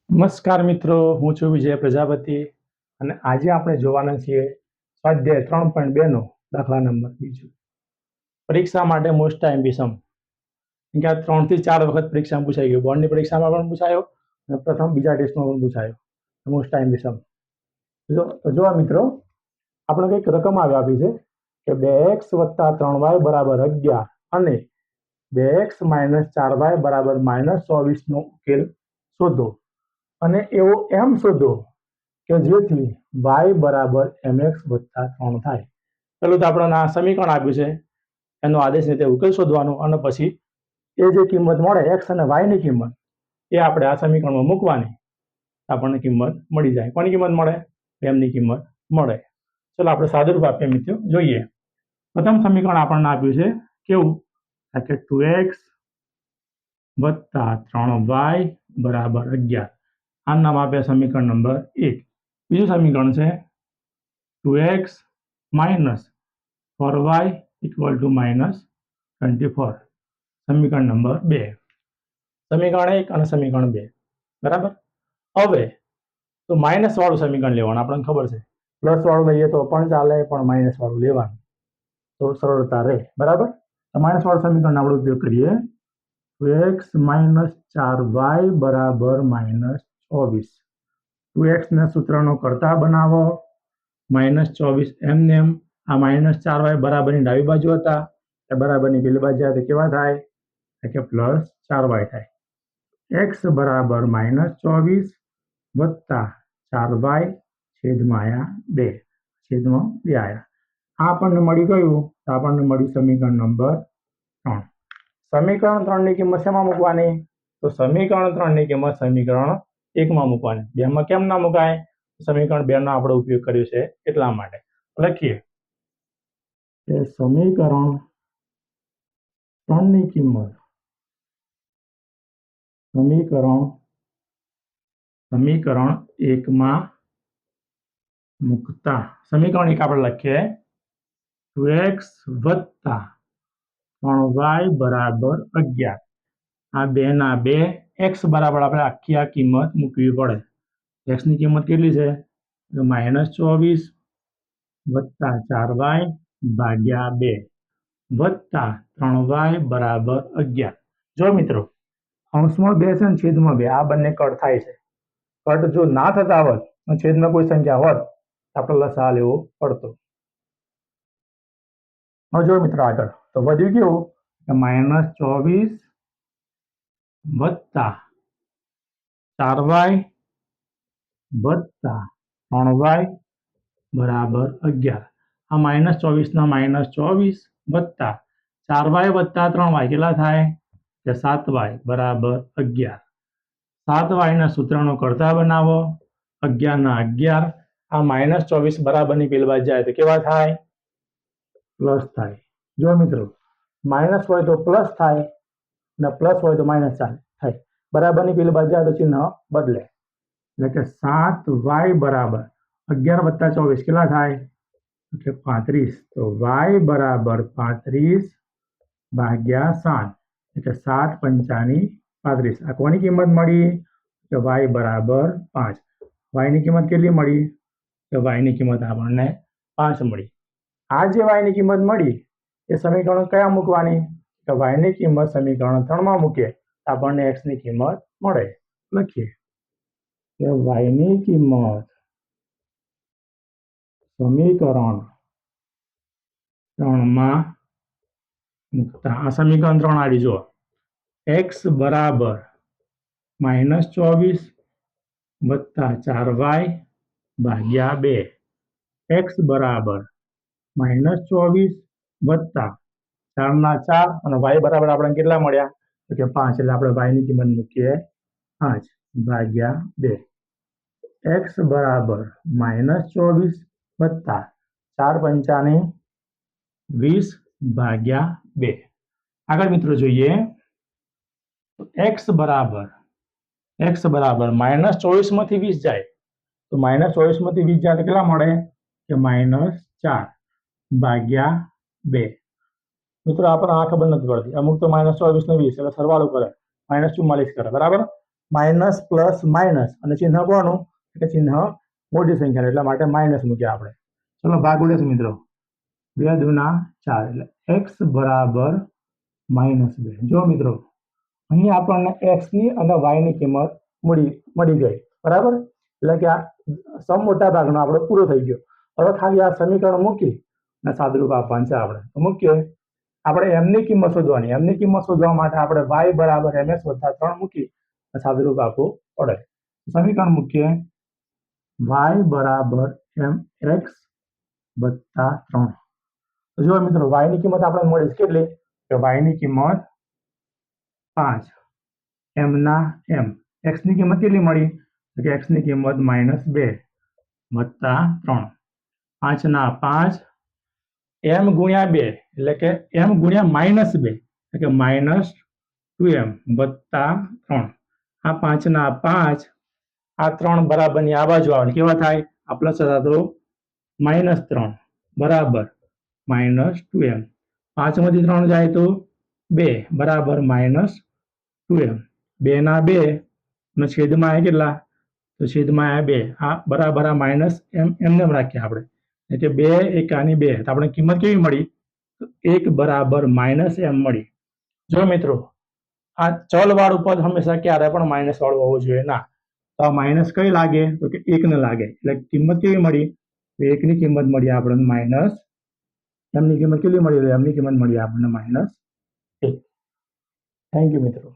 નમસ્કાર મિત્રો, હું છું વિજય પ્રજાપતિ અને આજે આપણે જોવાના છીએ સ્વાધ્યાય 3.2 નો દાખલા નંબર 2. પરીક્ષા માટે મોસ્ટ ટાઈમ સમ. કે આ 3 થી 4 વખત પરીક્ષામાં પૂછાઈ ગયું. બોર્ડની પરીક્ષામાં પણ પૂછાયો અને પ્રથમ બીજા ટેસ્ટમાં પણ પૂછાયો. મોસ્ટ ટાઈમ સમ. જો મિત્રો, આપણે કંઈક રકમ આપી છે કે 2x + 3y = 11 અને 2x - 4y = -24 નો ઉકેલ શોધો. અને એવો એમ શોધો કે જેથી y = mx + 3 થાય. પેલું તો આપણને આ સમીકરણ આપ્યું છે, એનો આદેશ રીતે ઉકેલ શોધવાનો અને પછી એ જે કિંમત મળે x અને y ની કિંમત એ આપણે આ સમીકરણમાં મૂકવાની, આપણને કિંમત મળી જાય. કોની કિંમત મળે? m ની કિંમત મળે. ચલો આપણે સાદુરૂપ આપીએ મિત્રો, જોઈએ. પ્રથમ સમીકરણ આપણને આપ્યું છે કેવું કે 2x + 3y = 11. આ નામ આપે સમીકરણ નંબર 1. બીજું સમીકરણ છે 2x - 4y = -24. સમીકરણ નંબર 2. સમીકરણ 1 અને સમીકરણ 2 બરાબર. હવે તો માઇનસ વાળું સમીકરણ લેવાનું. આપણને ખબર છે પ્લસ વાળું લઈએ તો પણ ચાલે, પણ માઇનસ વાળું લેવાનું તો સરળતા રહે. બરાબર. તો માઇનસ વાળું સમીકરણ આપણે ઉપયોગ કરીએ. 2x - 4y = -24. 2x ને સૂત્રનો કરતા બનાવો, -24 એમને એમ. આ -4y બરાબરની ડાબી બાજુ હતા, એ બરાબરની પેલી બાજુ આવે તો કેવા થાય? કે +4y થાય. x = -24 + 4y છેદમાં 2 આવ્યા. આ આપણને મળી ગયું તો આપણને મળ્યું સમીકરણ નંબર 3. સમીકરણ 3 ની કિંમત શેમાં મૂકવાની? તો સમીકરણ 3 ની કિંમત સમીકરણ 1 માં મૂકવાની. 2 માં કેમ ના મુકાય? સમીકરણ 2 નો આપણે ઉપયોગ કર્યો છે એટલા માટે. લખીએ કે સમીકરણ 3 ની કિંમત સમીકરણ 1 માં મૂકતા. સમીકરણ 1 આપણે લખીએ 2x + 3y = 11. આ 2 ના 2, x બરાબર આપણે આખી આ કિંમત મૂકવી પડે. x ની કિંમત કેટલી છે? -24 + 4y / 2 વત્તા 3y = 11. જો મિત્રો, અંશમાં 2 છે ને છેદમાં 2, આ બંને કટ થાય છે. કટ જો ના થતા હોત અને છેદમાં કોઈ સંખ્યા હોત તો આપણે લસા લેવો પડતો. હવે જો મિત્રો આગળ તો વધ્યું કેવું કે -24 + 4y + 3y = 11. આ -24 ના -24 વત્તા 4y + 3y કેટલા થાય? કે 7y = 11. 7y ના સૂત્રનો કરતા બનાવો, 11 ના 11. આ -24 બરાબરની પેલી બાજુ જાય તો કેવા થાય? પ્લસ થાય. જો મિત્રો, માઇનસ હોય તો પ્લસ થાય ને પ્લસ હોય તો માઇનસ થાય. બરાબરની પેલી બાજુ જાય તો ચિહ્ન બદલે. એટલે કે 7y = 11 + 24 કેટલા થાય? કે 35. તો y = 35 ભાગ્યા 7. એટલે 7 પંચાની 35. આ કોની કિંમત મળી? કે y = 5. y ની કિંમત કેટલી મળી? કે y ની કિંમત આપણને 5 મળી. આ જે y ની કિંમત મળી એ સમીકરણ કયા મૂકવાની? કે y ની કિંમત સમીકરણ 3 માં મૂકીએ તો આપણને x ની કિંમત મળે. લખીએ કે y ની કિંમત સમીકરણ 3 માં મૂકતા. આ સમીકરણ 3 આવી જુઓ. x = -24 + 4y / 2. x = -24 વત્તા 4 ના 4 અને y બરાબર આપણને કેટલા મળ્યા? તો કે 5. એટલે આપણે y ની કિંમત મૂકીએ 5 ભાગ્યા 2. x = -24 વત્તા 4 પંચાની 20 ભાગ્યા 2. આગળ મિત્રો જોઈએ x બરાબર -24 માંથી 20 જાય તો -24 માંથી 20 જાય તો કેટલા મળે? કે -4 ભાગ્યા 2. મિત્રો આપણને આ ખબર નથી પડતી. અમુક તો -24 ને 20 એટલે સરવાળો કરે, -44 કરે. બરાબર. માઇનસ પ્લસ માઇનસ અને ચિહ્ન કોનું એટલે ચિહ્ન મોટી સંખ્યા એટલા માટે માઇનસ મૂક્યા આપણે. ચલો ભાગ ઉડે મિત્રો. 2 દુના 4 એટલે x બરાબર -2. જો મિત્રો અહીં આપણને x ની અને y ની કિંમત મળી ગઈ બરાબર. એટલે કે આ સમ મોટા ભાગનો આપણો પૂરો થઈ ગયો. હવે ખાલી આ સમીકરણ મૂકી અને સાદુરૂપ આપવાનું છે આપણે. તો મૂકીએ આપણે m ની કિંમત શોધવાની. m ની કિંમત શોધવા માટે આપણે y બરાબર ms વત્તા 3 મૂકી અને સાદુરૂપ આપવું પડે. સમીકરણ મૂકીએ y બરાબર mx વત્તા 3. તો જો મિત્રો y ની કિંમત આપણે મળી કેટલી કે y ની કિંમત 5 m ના m. x ની કિંમત કેટલી મળી કે x ની કિંમત -2 વત્તા 3. 5 ના 5 m ગુણ્યા 2 એટલે કે m ગુણ્યા -2 એટલે કે -2m વત્તા 3. આ 5 ના 5 આ 3 બરાબરની આ બાજુ આવે કેવા થાય આ પ્લસ હતા તો -3 બરાબર -2m. 5 માંથી 3 જાય તો 2 બરાબર -2m. 2 ના 2 અને છેદમાં કેટલા તો છેદમાં 2 આ બરાબર આ માઇનસ એમને રાખીએ આપણે એટલે 2 એકાની 2 તો આપણે કિંમત કેવી મળી 1 બરાબર -m મળી. જો મિત્રો આ ચલ વાળું પદ હંમેશા ક્યારે પણ માઇનસ વાળું હોવું જોઈએ ના. તો આ માઇનસ કઈ લાગે તો કે 1 ને લાગે એટલે કિંમત કેવી મળી 1 ની કિંમત મળી આપણને માઇનસ m ની કિંમત કેટલી મળી m ની કિંમત મળી આપણને -1. થેન્ક યુ મિત્રો.